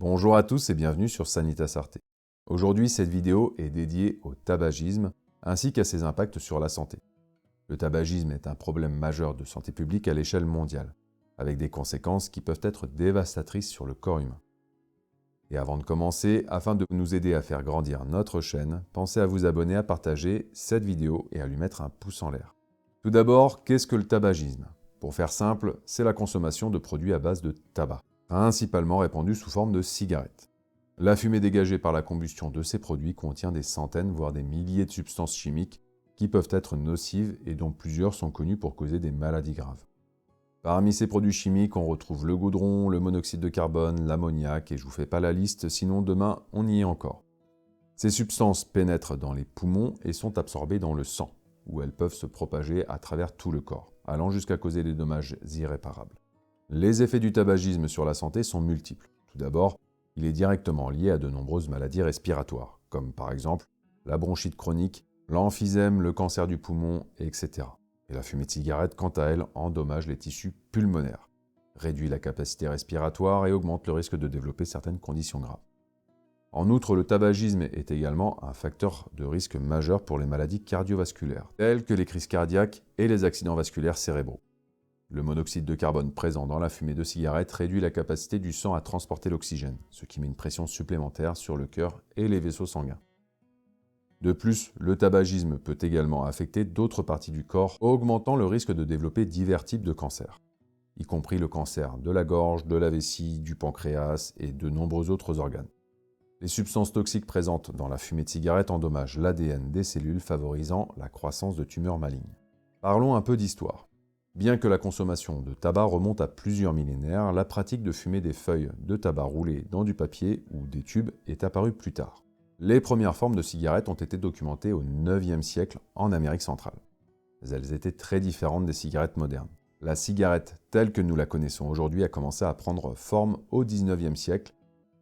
Bonjour à tous et bienvenue sur Sanitas Arte. Aujourd'hui, cette vidéo est dédiée au tabagisme ainsi qu'à ses impacts sur la santé. Le tabagisme est un problème majeur de santé publique à l'échelle mondiale, avec des conséquences qui peuvent être dévastatrices sur le corps humain. Et avant de commencer, afin de nous aider à faire grandir notre chaîne, pensez à vous abonner, à partager cette vidéo et à lui mettre un pouce en l'air. Tout d'abord, qu'est-ce que le tabagisme? Pour faire simple, c'est la consommation de produits à base de tabac, principalement répandus sous forme de cigarettes. La fumée dégagée par la combustion de ces produits contient des centaines, voire des milliers de substances chimiques qui peuvent être nocives et dont plusieurs sont connues pour causer des maladies graves. Parmi ces produits chimiques, on retrouve le goudron, le monoxyde de carbone, l'ammoniac, et je vous fais pas la liste, sinon demain on y est encore. Ces substances pénètrent dans les poumons et sont absorbées dans le sang, où elles peuvent se propager à travers tout le corps, allant jusqu'à causer des dommages irréparables. Les effets du tabagisme sur la santé sont multiples. Tout d'abord, il est directement lié à de nombreuses maladies respiratoires, comme par exemple la bronchite chronique, l'emphysème, le cancer du poumon, etc. Et la fumée de cigarette, quant à elle, endommage les tissus pulmonaires, réduit la capacité respiratoire et augmente le risque de développer certaines conditions graves. En outre, le tabagisme est également un facteur de risque majeur pour les maladies cardiovasculaires, telles que les crises cardiaques et les accidents vasculaires cérébraux. Le monoxyde de carbone présent dans la fumée de cigarette réduit la capacité du sang à transporter l'oxygène, ce qui met une pression supplémentaire sur le cœur et les vaisseaux sanguins. De plus, le tabagisme peut également affecter d'autres parties du corps, augmentant le risque de développer divers types de cancers, y compris le cancer de la gorge, de la vessie, du pancréas et de nombreux autres organes. Les substances toxiques présentes dans la fumée de cigarette endommagent l'ADN des cellules, favorisant la croissance de tumeurs malignes. Parlons un peu d'histoire. Bien que la consommation de tabac remonte à plusieurs millénaires, la pratique de fumer des feuilles de tabac roulées dans du papier ou des tubes est apparue plus tard. Les premières formes de cigarettes ont été documentées au IXe siècle en Amérique centrale. Elles étaient très différentes des cigarettes modernes. La cigarette telle que nous la connaissons aujourd'hui a commencé à prendre forme au XIXe siècle.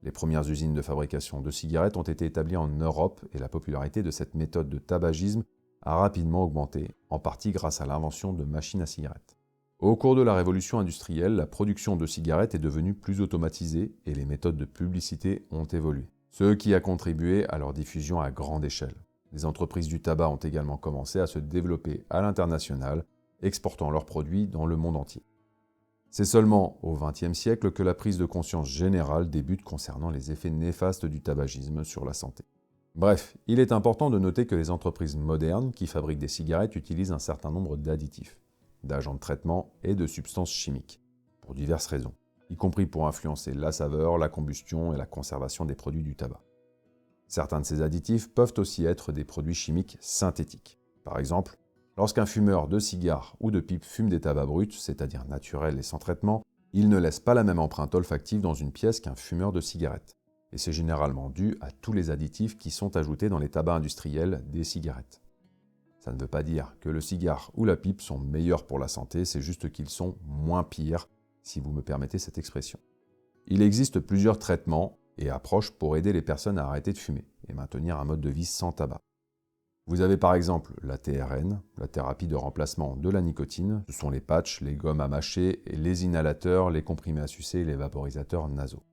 Les premières usines de fabrication de cigarettes ont été établies en Europe et la popularité de cette méthode de tabagisme a rapidement augmenté, en partie grâce à l'invention de machines à cigarettes. Au cours de la révolution industrielle, la production de cigarettes est devenue plus automatisée et les méthodes de publicité ont évolué, ce qui a contribué à leur diffusion à grande échelle. Les entreprises du tabac ont également commencé à se développer à l'international, exportant leurs produits dans le monde entier. C'est seulement au XXe siècle que la prise de conscience générale débute concernant les effets néfastes du tabagisme sur la santé. Bref, il est important de noter que les entreprises modernes qui fabriquent des cigarettes utilisent un certain nombre d'additifs, d'agents de traitement et de substances chimiques, pour diverses raisons, y compris pour influencer la saveur, la combustion et la conservation des produits du tabac. Certains de ces additifs peuvent aussi être des produits chimiques synthétiques. Par exemple, lorsqu'un fumeur de cigares ou de pipe fume des tabacs bruts, c'est-à-dire naturels et sans traitement, il ne laisse pas la même empreinte olfactive dans une pièce qu'un fumeur de cigarettes. Et c'est généralement dû à tous les additifs qui sont ajoutés dans les tabacs industriels des cigarettes. Ça ne veut pas dire que le cigare ou la pipe sont meilleurs pour la santé, c'est juste qu'ils sont moins pires, si vous me permettez cette expression. Il existe plusieurs traitements et approches pour aider les personnes à arrêter de fumer et maintenir un mode de vie sans tabac. Vous avez par exemple la TRN, la thérapie de remplacement de la nicotine, ce sont les patchs, les gommes à mâcher, les inhalateurs, les comprimés à sucer et les vaporisateurs nasaux.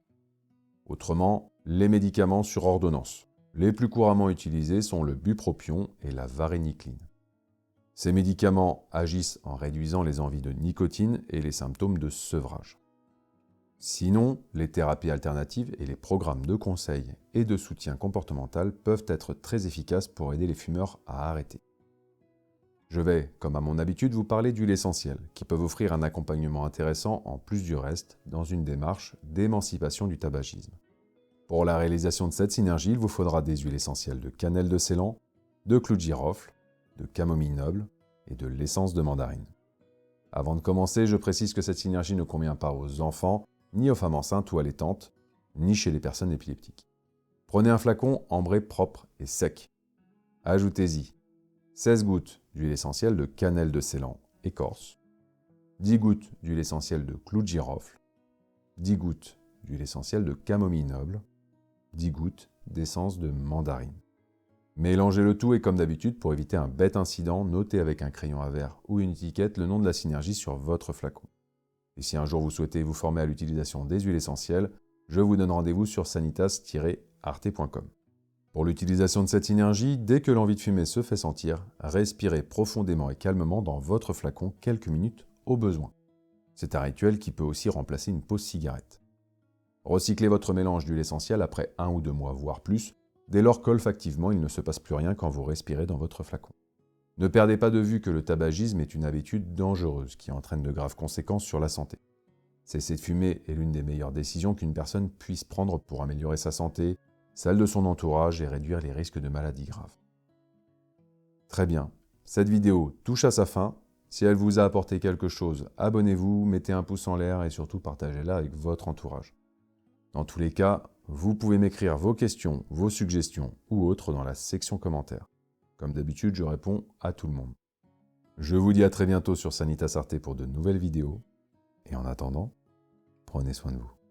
Autrement, les médicaments sur ordonnance. Les plus couramment utilisés sont le bupropion et la varénicline. Ces médicaments agissent en réduisant les envies de nicotine et les symptômes de sevrage. Sinon, les thérapies alternatives et les programmes de conseil et de soutien comportemental peuvent être très efficaces pour aider les fumeurs à arrêter. Je vais, comme à mon habitude, vous parler d'huiles essentielles, qui peuvent offrir un accompagnement intéressant en plus du reste, dans une démarche d'émancipation du tabagisme. Pour la réalisation de cette synergie, il vous faudra des huiles essentielles de cannelle de Ceylan, de clou de girofle, de camomille noble et de l'essence de mandarine. Avant de commencer, je précise que cette synergie ne convient pas aux enfants, ni aux femmes enceintes ou allaitantes, ni chez les personnes épileptiques. Prenez un flacon ambré propre et sec. Ajoutez-y 16 gouttes d'huile essentielle de cannelle de Ceylan, écorce, 10 gouttes d'huile essentielle de clou de girofle, 10 gouttes d'huile essentielle de camomille noble, 10 gouttes d'essence de mandarine. Mélangez le tout et comme d'habitude, pour éviter un bête incident, notez avec un crayon à verre ou une étiquette le nom de la synergie sur votre flacon. Et si un jour vous souhaitez vous former à l'utilisation des huiles essentielles, je vous donne rendez-vous sur sanitas-arte.com. Pour l'utilisation de cette synergie, dès que l'envie de fumer se fait sentir, respirez profondément et calmement dans votre flacon quelques minutes au besoin. C'est un rituel qui peut aussi remplacer une pause cigarette. Recyclez votre mélange d'huile essentielle après 1 ou 2 mois, voire plus. Dès lors qu'olfactivement, il ne se passe plus rien quand vous respirez dans votre flacon. Ne perdez pas de vue que le tabagisme est une habitude dangereuse qui entraîne de graves conséquences sur la santé. Cesser de fumer est l'une des meilleures décisions qu'une personne puisse prendre pour améliorer sa santé, celle de son entourage et réduire les risques de maladies graves. Très bien, cette vidéo touche à sa fin. Si elle vous a apporté quelque chose, abonnez-vous, mettez un pouce en l'air et surtout partagez-la avec votre entourage. Dans tous les cas, vous pouvez m'écrire vos questions, vos suggestions ou autres dans la section commentaires. Comme d'habitude, je réponds à tout le monde. Je vous dis à très bientôt sur Sanitas Arte pour de nouvelles vidéos. Et en attendant, prenez soin de vous.